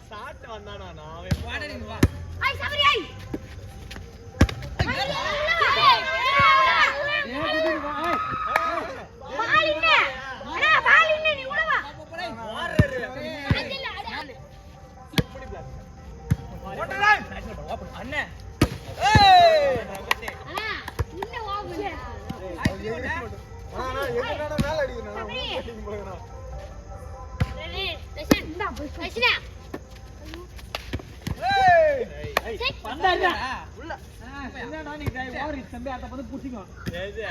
Chat வந்தானா நான் வாடா நீ வா ஐ சபரி ஐ பால் இல்ல அடா பால் இல்ல நீ உள்ள வா வாரரு ஓட்டடா அண்ணே ஏய் அண்ணா இல்ல வாங்க அண்ணா எங்கடா மேல அடிக்கணும் அடிங்க போறடா ரெடி டெஷன் இந்தா டெஷனா ஏய் வந்தாடா உள்ள என்னடா நீ டை வாரி தம்பி அத வந்து புடிங்க ஏது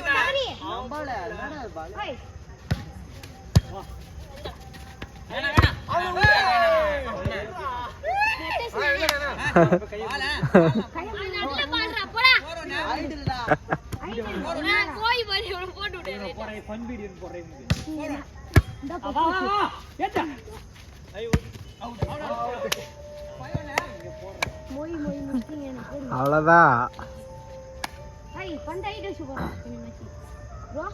சபரி ஆம்பால என்னடா பால் ஓய் வேணா வேணா நல்ல பால்றா போடா ஐடில்டா நான் போய் வரி உன போட்டு விடு போறே ஃபன் வீடியோ போறேன் இந்த வா வா வா ஏடா ஐயோ அவுட் மோய் மோய் மிஸ்ஸிங் எனக்கு தெரியும் அவ்வளவுதான். ஐ பண்ட ஐடி சூப்பர் இந்த மேட்ச் ப்ரோ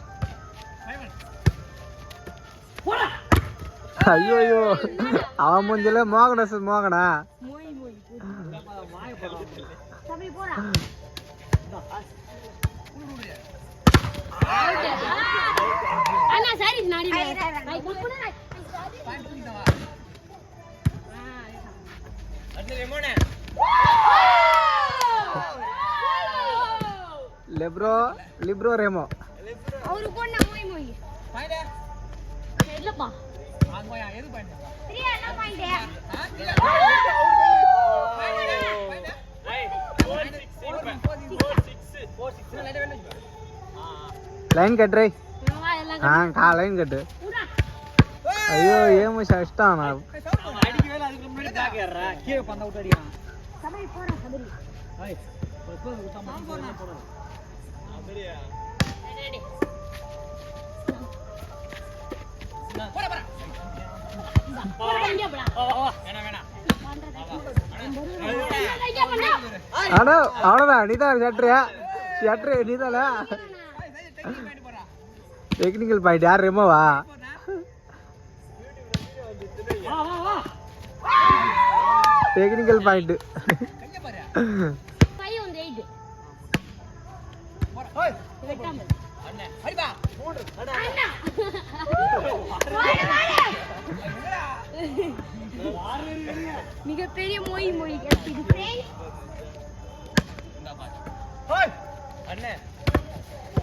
போடா ஐயோ ஐயோ அவன் மூஞ்சில மோகன மோகனா மோய் மோய் மாய போடா சபரி போடா அண்ணா சரி நாடி ஐ குப்புனா அண்ணே ரெமோனே லிப்ரோ ரேமோ அவரு போனா மோய் மோய் பாயிண்டா இல்லப்பா ஆங்கோயா எது பாயிண்டா சரியா என்ன பாயிண்ட் ஐய் 4 6 లైన్ కట్రై எல்லாம் లైన్ కట్టు உடா అయ్యో ఏమో ఇష్టం నాకు அடிக்க வேல அதுக்கு முன்னாடி பேக் ஏறறா கீழ பந்த அவுட் அடிறான் சபரி போடா சபரி ஐய் பஸ் ஊத்தாம போடா அப்படியே ரெடி போடா போடா போடா இங்க போடா வா வா வேணா வேணா ஐயா பண்ணா அடோ அவ்வளோதான் நீதான் ஷட்ரு நீதால டெக்னிக்கல் பாயிண்ட் யார் ரேமோவா வா வா வா டெக்னிக்கல் பாயிண்ட் கைய பாரு கை வந்து 8 ஓய் வெட்டாமல் அண்ணே அடி பா 3 அட அண்ணா மிகப்பெரிய மொய் மொய் இது ஃப்ரெண்ட் இந்த பாரு ஓய் அண்ணே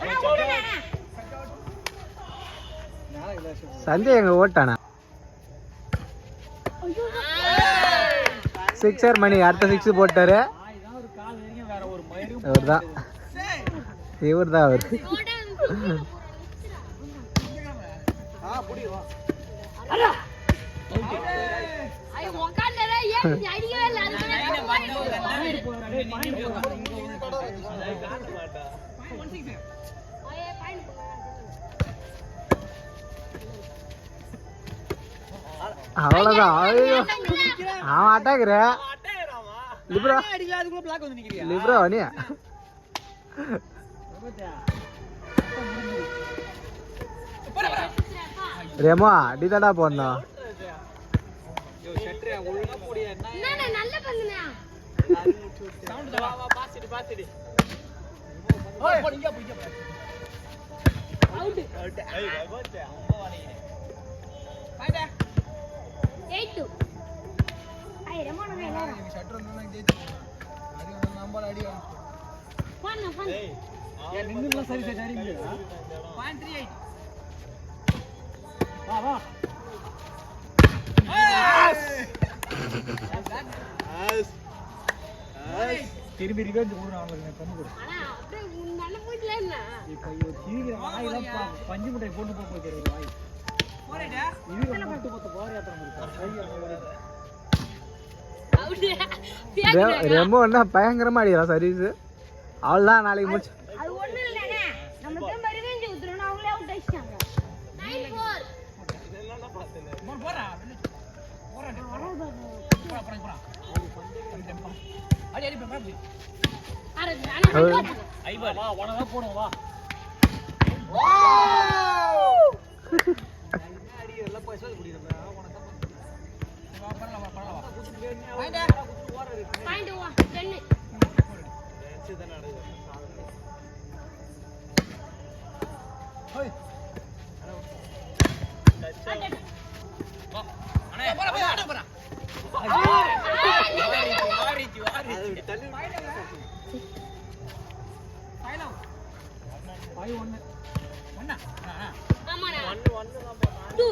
அண்ணா ஓடுடா சஞ்சய் எங்க ஓட்டானா ஐயோ சிக்ஸர் மணி அடுத்த 6 போட்டாரு இதான் ஒரு கால் வரைக்கும் வேற ஒரு மயிரும் இவர்தான் அவர் ஓடா புடி வா ஐயோ உட்கார்ந்தடா ஏன் நீ அடிக்கவே இல்ல அது பாயிண்ட் போறா டேய் பாயிண்ட் போறா காட்ட மாட்டா ஐயே பாயிண்ட் அவ்வளோதான் ஐயோ அவன் அட்டாக்குற அட்டேராமா லிப்ரோ அடிக்கல அதுக்குள்ள பிளாக் வந்து நிக்கிறியா லிப்ரோ நீ போடா போடா ரேமோ அடிதாடா போடணும் யோ ஷட்ரே ஒழுங்கா போடியா என்ன நல்ல பந்துனா சவுண்ட் வா வா பாசிடி ஓய் போடு இங்க போய் அவுட் ஐய் பகோத்தே அம்மா வாணியே பாயிண்டா 8 ஐ ரமோன வேல ஷட்ரு வந்து ஜெயிச்சு அது வந்து நம்பல அடி பண்ண ஏய் ஏன் நின்னுல சரி சரி அடிங்க 0.38 வா வா திரும்பி ரிவெஞ்ச் போடுறான் அவங்களுக்கு பண்ணு கொடு அண்ணா அப்படியே நல்ல போயிட்டல என்ன இப்போ இவ கீழ வாயிலாம் பஞ்சு முட்டை போட்டு போய் ஒரு வாய் போறேடா இது மட்டும் போட்டு போற யாத்திரம் இருக்கா கை அங்க அப்படியே ரேமோ என்ன பயங்கரமா அடிக்கிறான் சர்வீஸ் அவ்வளோதான் நாளைக்கு முடிச்சு அது ஒண்ணு இல்லனே நம்ம திரும்ப ரிவெஞ்ச் ஊத்துறோம் அவங்களே அவுட் ஆயிட்டாங்க 9-4 என்னன்னா பார்த்தேன் போறா போறா அடி அடி பாப்பி அரே அண்ணா ஐபா வா உனக்கு போடுவோம் வா அடி எல்லாம் பைசா குடி நம்ம உனக்கு பாயிண்ட் 10 ஆமாடா 2 3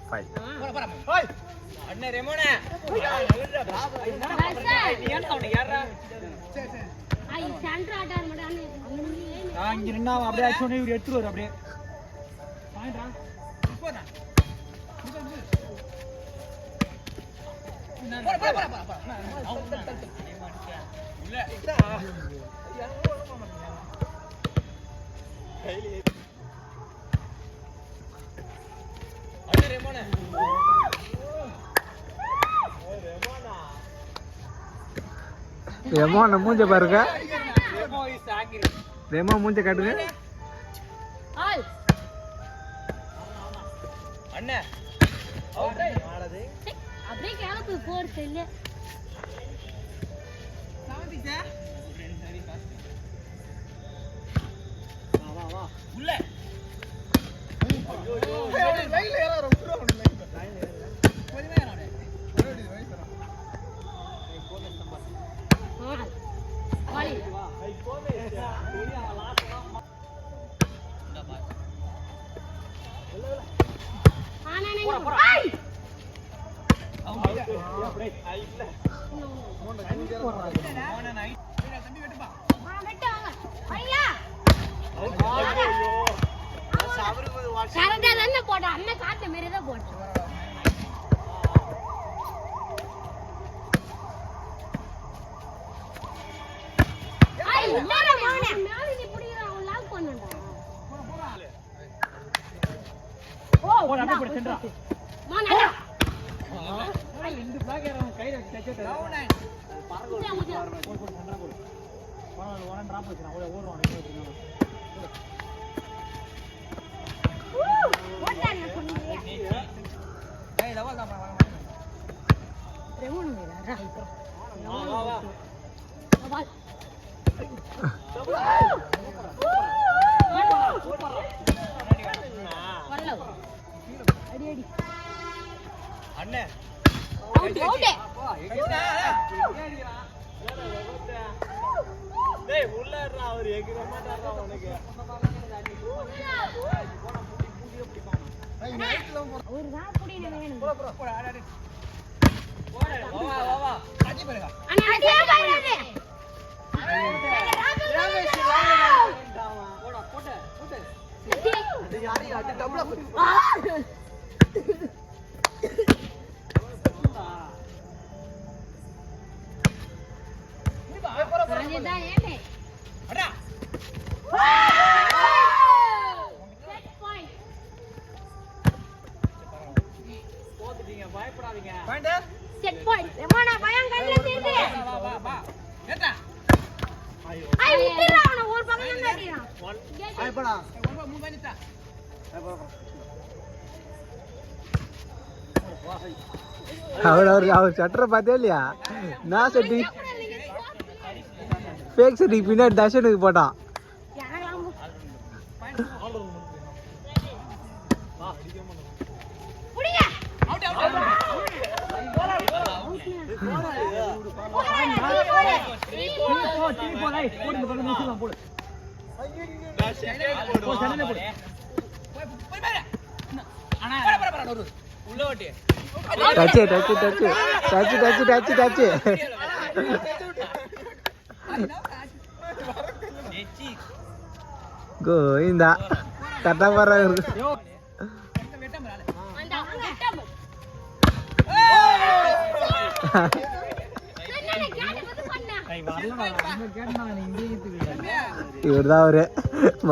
5 4-5 அண்ணே ரெமோனே ஐ சென்டர் ஆட்டார் மடானே இங்க நின்னா அப்படியே ஆக்சுவலி இவர் எடுத்துட்டு வர அப்படியே பாயிண்டா போடா ரெமோன மூஞ்ச பாருங்க ரெமோ மூஞ்ச காட்டுங்க ஆல் அண்ணே அப்படியே கேளப்பு போர் செல்ல உள்ள போட்டா அண்ணன் காட்டு மாரிதான் போட்டேன் ரெண்டு பிளாக் ஏறாம கையில டச்சட் டிராப் வச்சிரான் ஓடுறான் ஏய் லவல் தான் ரெமோன் மேல வா வா அடி அடி அண்ணே அவுட் டேய் உள்ளறா அவர் எகிற மாட்டாரா உனக்கு ஒரு தான் புடினே வேணும் போடா ஆடாடி வா வா வா அடி பாருங்க அண்ணா அடியே பாருங்க போடா போடு போடு அது யாரி அடி டபுளா அதுதான் ஏமே அடா செட் பாயிண்ட் போடுறீங்க பயப்படாதீங்க பாயிண்ட் செட் பாயிண்ட் ரெமோனா பயம் கண்ணல தீர்ந்து வா வா வா ஏட்டா ஐ விட்டுறா அவன ஒரு பக்கம் தான் அடிறான் ஐ போடா ரொம்ப மூவ் பண்ணிட்டா அவர் சட்டரை பார்த்தே இல்லையா நான் செட்டி ஃபேக் செட்டிக்கு பின்னாடி தர்ஷனுக்கு போட்டான் அவுட் அவுட் போடு போடு நிச்சயம் போடு போ சண்டை போடு போய் பாரு அண்ணா பர ஒரு உள்ள ஓட்டி டச்சு கோயிந்தா கரெக்டா போறாரு இவர்தான் அவரு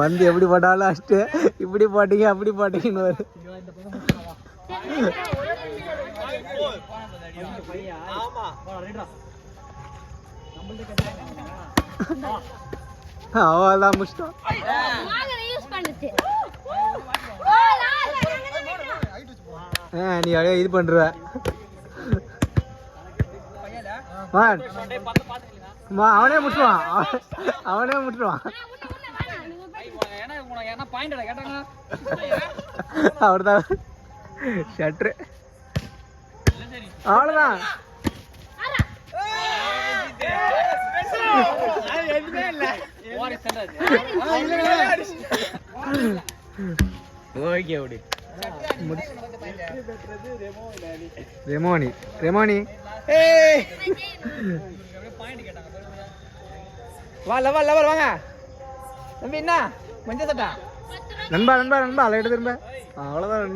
வந்து எப்படி போட்டாலும் அஷ்டு இப்படி போட்டீங்க அப்படி போட்டீங்கன்னு வரு. அவதான் முடிச்சிட்டோம். நீ அப்படியே இது பண்ற அவனே முட்டுவான் அவனே முட்டுவான். அவர்தான் ஷட்ரு. அவ்வளோதான். ஓகே அப்படி ரெமோனி ரெமோனி வா லவர் லவர் வாங்க தம்பி. என்ன மஞ்சள் சட்டா நண்பா நண்பா நண்பா அலை எடுத்து திரும்ப. அவ்வளோதான்.